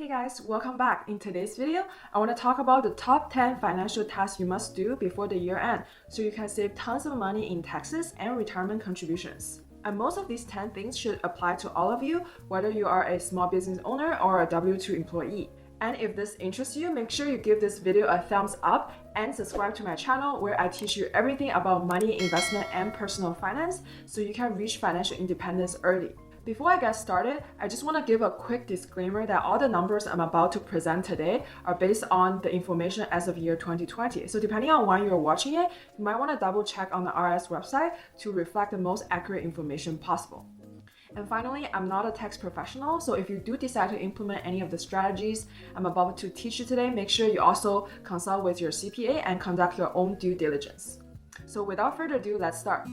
Hey guys, welcome back. In today's video, I want to talk about the top 10 financial tasks you must do before the year end so you can save tons of money in taxes and retirement contributions. And most of these 10 things should apply to all of you, whether you are a small business owner or a W-2 employee. And if this interests you, make sure you give this video a thumbs up and subscribe to my channel where I teach you everything about money, investment, and personal finance so you can reach financial independence early. Before I get started, I just want to give a quick disclaimer that all the numbers I'm about to present today are based on the information as of year 2020. So depending on when you're watching it, you might want to double check on the IRS website to reflect the most accurate information possible. And finally, I'm not a tax professional, so if you do decide to implement any of the strategies I'm about to teach you today, make sure you also consult with your CPA and conduct your own due diligence. So without further ado, let's start.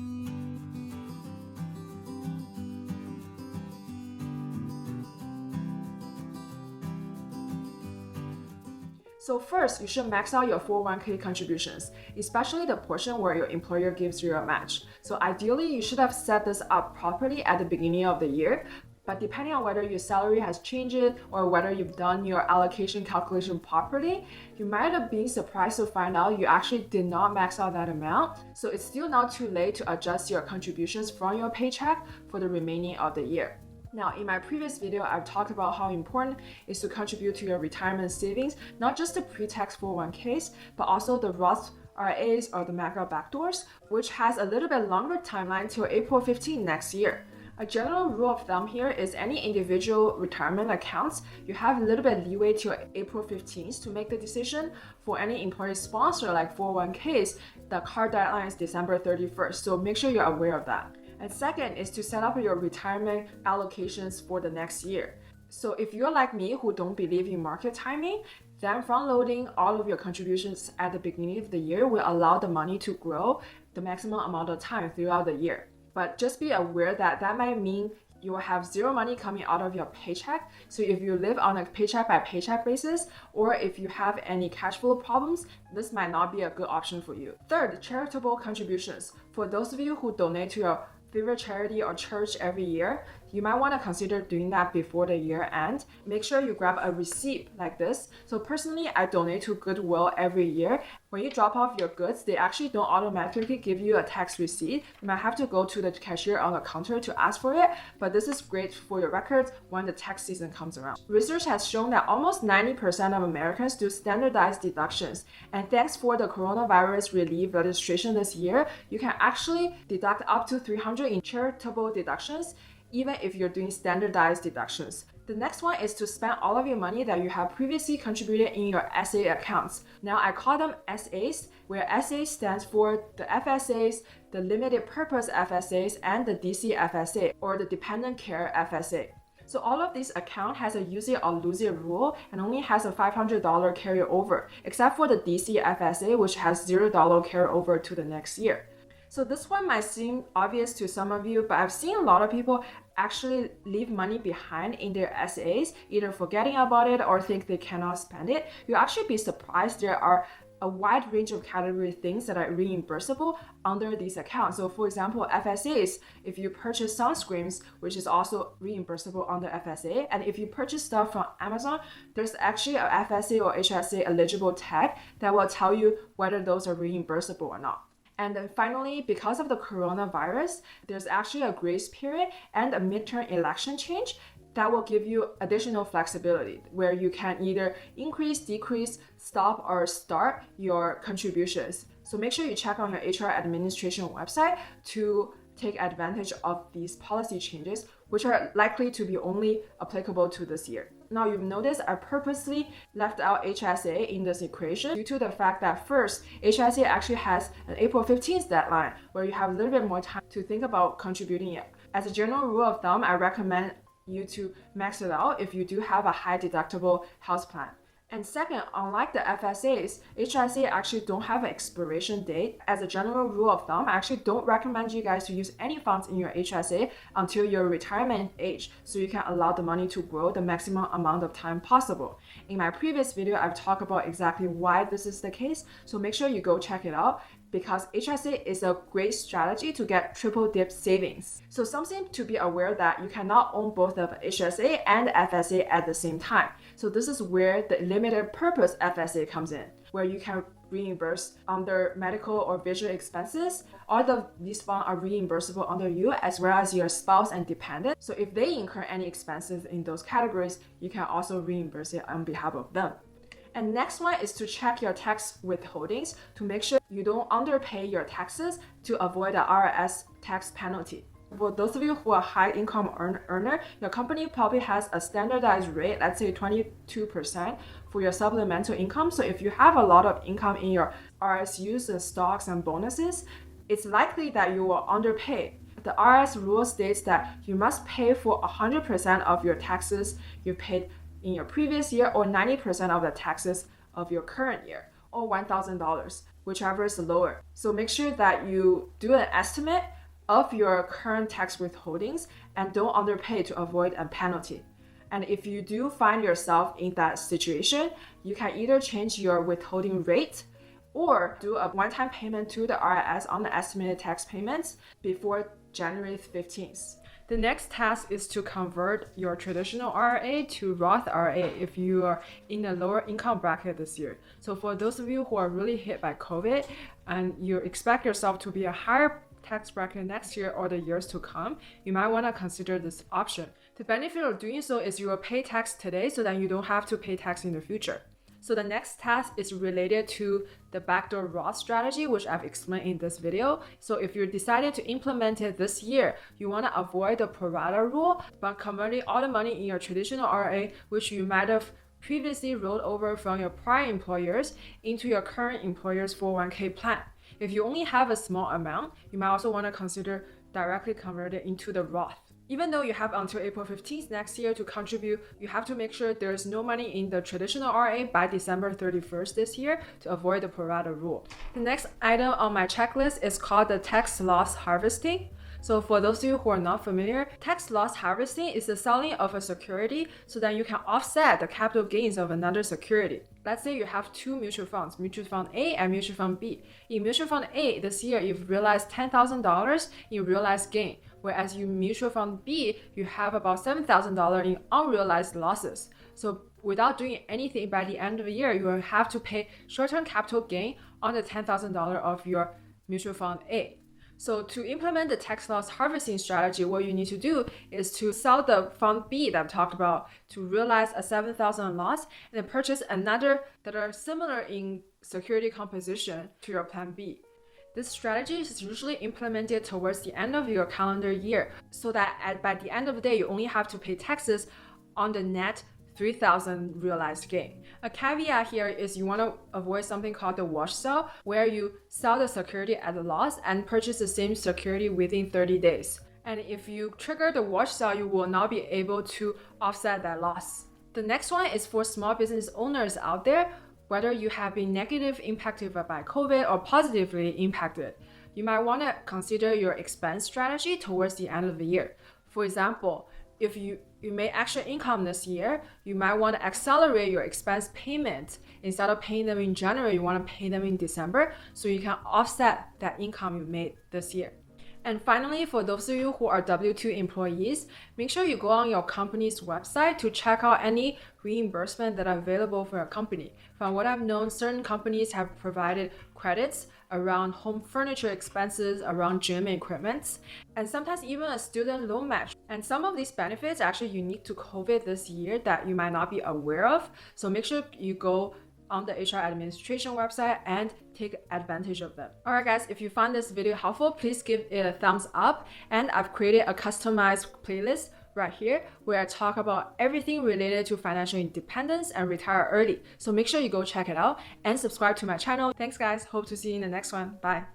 So first, you should max out your 401k contributions, especially the portion where your employer gives you a match. So ideally, you should have set this up properly at the beginning of the year, but depending on whether your salary has changed or whether you've done your allocation calculation properly, you might have been surprised to find out you actually did not max out that amount. So it's still not too late to adjust your contributions from your paycheck for the remaining of the year. Now, in my previous video, I've talked about how important it is to contribute to your retirement savings, not just the pre-tax 401ks, but also the Roth IRAs or the mega backdoors, which has a little bit longer timeline till April 15 next year. A general rule of thumb here is any individual retirement accounts, you have a little bit leeway till April 15th to make the decision. For any employer sponsor like 401ks, the card deadline is December 31st, so make sure you're aware of that. And second is to set up your retirement allocations for the next year. So if you're like me who don't believe in market timing, then front-loading all of your contributions at the beginning of the year will allow the money to grow the maximum amount of time throughout the year. But just be aware that that might mean you will have zero money coming out of your paycheck. So if you live on a paycheck by paycheck basis, or if you have any cash flow problems, this might not be a good option for you. Third, charitable contributions. For those of you who donate to your favorite charity or church every year, you might want to consider doing that before the year end. Make sure you grab a receipt like this. So personally, I donate to Goodwill every year. When you drop off your goods, they actually don't automatically give you a tax receipt. You might have to go to the cashier on the counter to ask for it, but this is great for your records when the tax season comes around. Research has shown that almost 90% of Americans do standardized deductions, and thanks for the coronavirus relief legislation this year, you can actually deduct up to $300 in charitable deductions, even if you're doing standardized deductions. The next one is to spend all of your money that you have previously contributed in your SA accounts. Now I call them SAs, where SA stands for the FSAs, the Limited Purpose FSAs, and the DCFSA, or the Dependent Care FSA. So all of these accounts has a use it or lose it rule and only has a $500 carryover, except for the DCFSA, which has $0 carryover to the next year. So this one might seem obvious to some of you, but I've seen a lot of people actually leave money behind in their SAs, either forgetting about it or think they cannot spend it. You'll actually be surprised there are a wide range of category things that are reimbursable under these accounts. So for example, FSAs, if you purchase sunscreens, which is also reimbursable under FSA, and if you purchase stuff from Amazon, there's actually a FSA or HSA eligible tag that will tell you whether those are reimbursable or not. And then finally, because of the coronavirus, there's actually a grace period and a midterm election change that will give you additional flexibility where you can either increase, decrease, stop, or start your contributions. So make sure you check on your HR administration website to take advantage of these policy changes, which are likely to be only applicable to this year. Now you've noticed I purposely left out HSA in this equation due to the fact that first, HSA actually has an April 15th deadline where you have a little bit more time to think about contributing it. As a general rule of thumb, I recommend you to max it out if you do have a high deductible health plan. And second, unlike the FSAs, HSA actually don't have an expiration date. As a general rule of thumb, I actually don't recommend you guys to use any funds in your HSA until your retirement age, so you can allow the money to grow the maximum amount of time possible. In my previous video, I've talked about exactly why this is the case, so make sure you go check it out. because HSA is a great strategy to get triple dip savings. So something to be aware that you cannot own both of HSA and FSA at the same time. So this is where the limited purpose FSA comes in, where you can reimburse under medical or vision expenses. All of these funds are reimbursable under you as well as your spouse and dependent. So if they incur any expenses in those categories, you can also reimburse it on behalf of them. And next one is to check your tax withholdings to make sure you don't underpay your taxes to avoid the IRS tax penalty. For those of you who are high income earner, your company probably has a standardized rate, let's say 22% for your supplemental income. So if you have a lot of income in your RSUs and stocks and bonuses, it's likely that you will underpay. The IRS rule states that you must pay for 100% of your taxes you paid in your previous year or 90% of the taxes of your current year, or $1,000, whichever is lower. So make sure that you do an estimate of your current tax withholdings and don't underpay to avoid a penalty. And if you do find yourself in that situation, you can either change your withholding rate or do a one-time payment to the IRS on the estimated tax payments before January 15th. The next task is to convert your traditional IRA to Roth IRA if you are in a lower income bracket this year. So for those of you who are really hit by COVID and you expect yourself to be a higher tax bracket next year or the years to come, you might want to consider this option. The benefit of doing so is you will pay tax today so that you don't have to pay tax in the future. So the next task is related to the Backdoor Roth strategy, which I've explained in this video. So if you decided to implement it this year, you want to avoid the Rata Rule by converting all the money in your traditional IRA, which you might have previously rolled over from your prior employers, into your current employer's 401k plan. If you only have a small amount, you might also want to consider directly convert it into the Roth. Even though you have until April 15th next year to contribute, you have to make sure there is no money in the traditional IRA by December 31st this year to avoid the Rata Rule. The next item on my checklist is called the tax loss harvesting. So for those of you who are not familiar, tax loss harvesting is the selling of a security so that you can offset the capital gains of another security. Let's say you have two mutual funds, Mutual Fund A and Mutual Fund B. In Mutual Fund A, this year you've realized $10,000 in realized gain, whereas in Mutual Fund B, you have about $7,000 in unrealized losses. So without doing anything by the end of the year, you will have to pay short-term capital gain on the $10,000 of your Mutual Fund A. So to implement the tax loss harvesting strategy, what you need to do is to sell the Fund B that I've talked about to realize a $7,000 loss and then purchase another that are similar in security composition to your Plan B. This strategy is usually implemented towards the end of your calendar year so that by the end of the day, you only have to pay taxes on the net $3,000 realized gain. A caveat here is you want to avoid something called the wash sale, where you sell the security at a loss and purchase the same security within 30 days. And if you trigger the wash sale, you will not be able to offset that loss. The next one is for small business owners out there, whether you have been negatively impacted by COVID or positively impacted. You might want to consider your expense strategy towards the end of the year. For example, if you made extra income this year, you might want to accelerate your expense payment. Instead of paying them in January, you want to pay them in December so you can offset that income you made this year. And finally, for those of you who are W-2 employees, make sure you go on your company's website to check out any reimbursement that are available for your company. From what I've known, certain companies have provided credits around home furniture expenses, around gym equipment, and sometimes even a student loan match. And some of these benefits are actually unique to COVID this year that you might not be aware of. So make sure you go on the HR administration website and take advantage of them. Alright guys, if you found this video helpful, please give it a thumbs up, and I've created a customized playlist right here where I talk about everything related to financial independence and retire early. So make sure you go check it out and subscribe to my channel. Thanks guys, hope to see you in the next one. Bye.